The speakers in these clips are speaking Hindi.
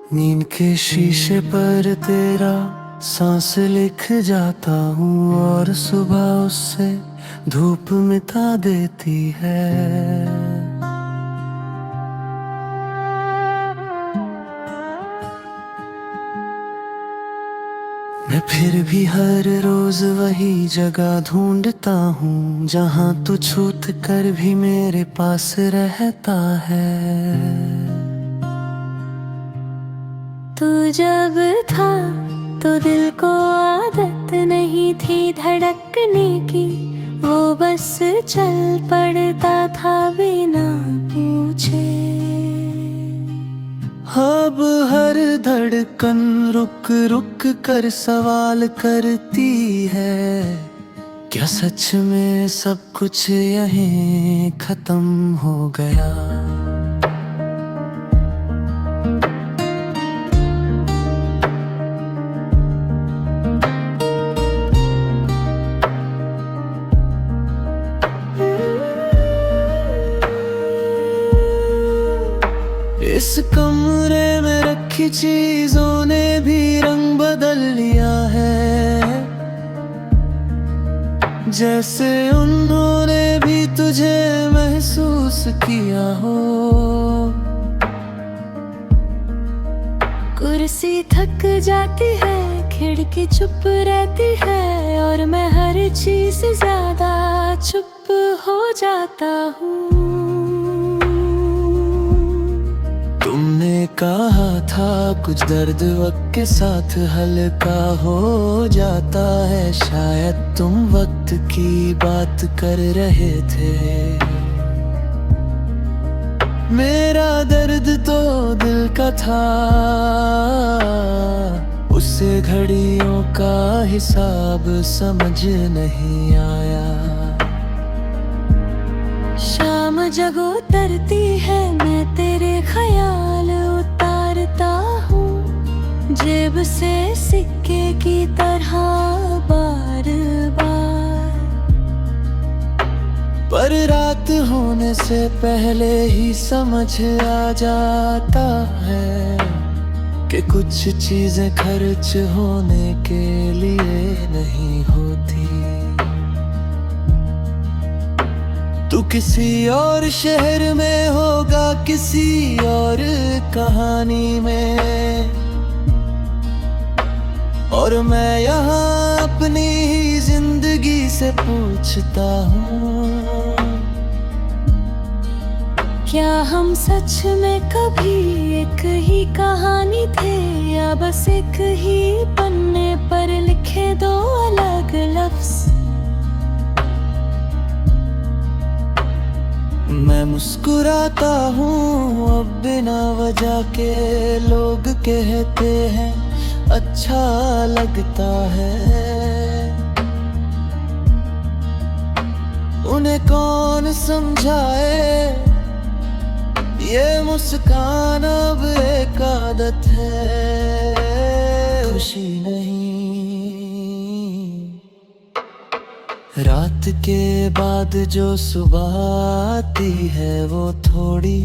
नींद के शीशे पर तेरा सांस लिख जाता हूँ और सुबह उससे धूप मिटा देती है। मैं फिर भी हर रोज वही जगह ढूंढता हूँ जहाँ तू छूट कर भी मेरे पास रहता है। तू जब था तो दिल को आदत नहीं थी धड़कने की, वो बस चल पड़ता था बिना पूछे। अब हर धड़कन रुक रुक कर सवाल करती है, क्या सच में सब कुछ यहीं खत्म हो गया। इस कमरे में रखी चीजों ने भी रंग बदल लिया है, जैसे उन्होंने भी तुझे महसूस किया हो। कुर्सी थक जाती है, खिड़की चुप रहती है, और मैं हर चीज से ज्यादा चुप हो जाता हूँ। तुमने कहा था कुछ दर्द वक्त के साथ हल्का हो जाता है, शायद तुम वक्त की बात कर रहे थे। मेरा दर्द तो दिल का था, उससे घड़ियों का हिसाब समझ नहीं आया। शाम जब उतरती है मैं तेरे ख्याल उतारता हूँ, जेब से सिक्के की तरह बार बार। पर रात होने से पहले ही समझ आ जाता है कि कुछ चीजें खर्च होने के लिए नहीं होती। तू किसी और शहर में होगा, किसी और कहानी में, और मैं यहाँ अपनी ही जिंदगी से पूछता हूँ, क्या हम सच में कभी एक ही कहानी थे, या बस एक ही पन्ने पर लिखे दो अलग लफ्ज। मैं मुस्कुराता हूँ अब बिना वजह के, लोग कहते हैं अच्छा लगता है। उन्हें कौन समझाए ये मुस्कान अब एक आदत है, खुशी नहीं। रात के बाद जो सुबह आती है वो थोड़ी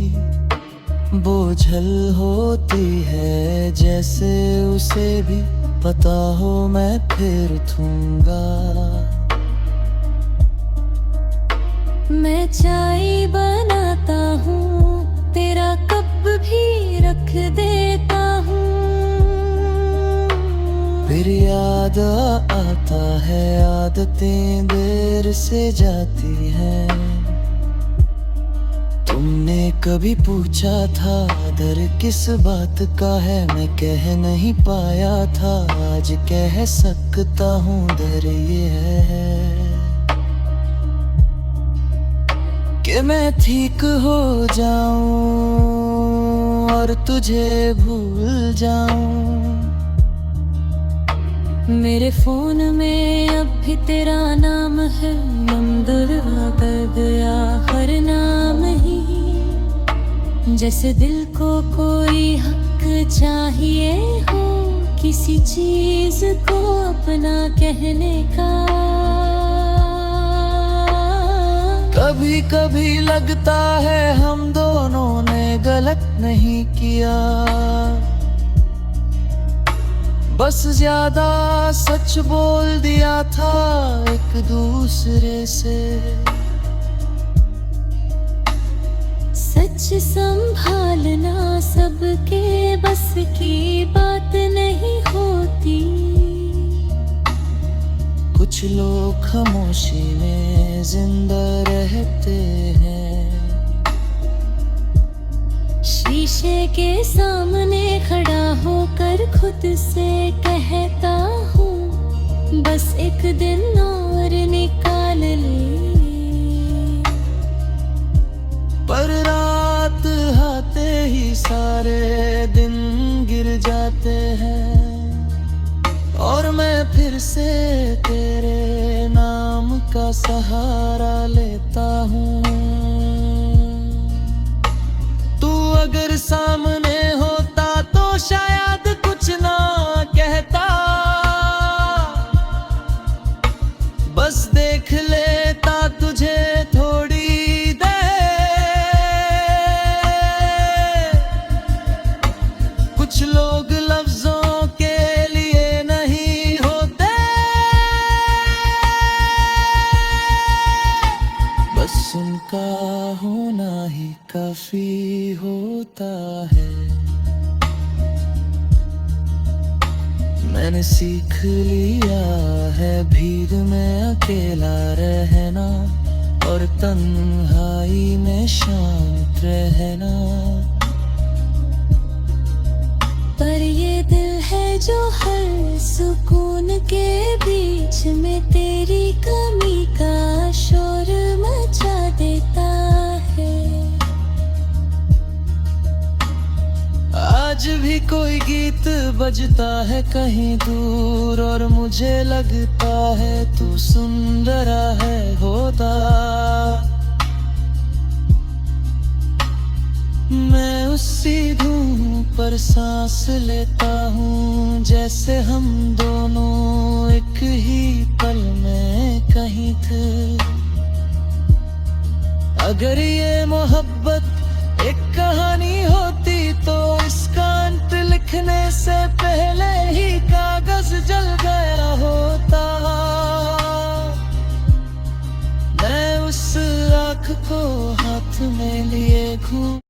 बोझल होती है, जैसे उसे भी पता हो मैं फिर उठूंगा। मैं चाय बनाता हूँ, तेरा कप भी रख देता हूँ, फिर याद आता है आदतें देर से जाती हैं। तुमने कभी पूछा था दर किस बात का है, मैं कह नहीं पाया था, आज कह सकता हूँ दर ये है कि मैं ठीक हो जाऊं और तुझे भूल जाऊं। मेरे फोन में अब भी तेरा नाम है, मंदिर कर गया हर नाम ही, जैसे दिल को कोई हक चाहिए हो किसी चीज को अपना कहने का। कभी कभी लगता है हम दोनों ने गलत नहीं किया, बस ज्यादा सच बोल दिया था एक दूसरे से। सच संभालना सबके बस की बात नहीं होती। कुछ लोग खामोशी में जिंदा रहते हैं। शीशे के सामने खड़ा होकर खुद से कहता हूँ बस एक दिन और निकाल ले। पर रात आते ही सारे दिन गिर जाते हैं और मैं फिर से तेरे नाम का सहारा लेता हूँ। तू अगर सामने होता तो शायद कुछ ना कहता, बस देख लेता तुझे थोड़ी देर। कुछ लोग लफ्जों के लिए नहीं होते, बस उनका होना ही काफी होता है। मैंने सीख लिया है भीड़ में अकेला रहना और तन्हाई में शांत रहना। पर ये दिल है जो हर सुकून के बीच में तेरी कमी का शोर मचा देता है। आज भी कोई गीत बजता है कहीं दूर और मुझे लगता है तू सुन रहा है होता। मैं उसी धुन पर सांस लेता हूँ जैसे हम दोनों एक ही पल में कहीं थे। अगर ये मोहब्बत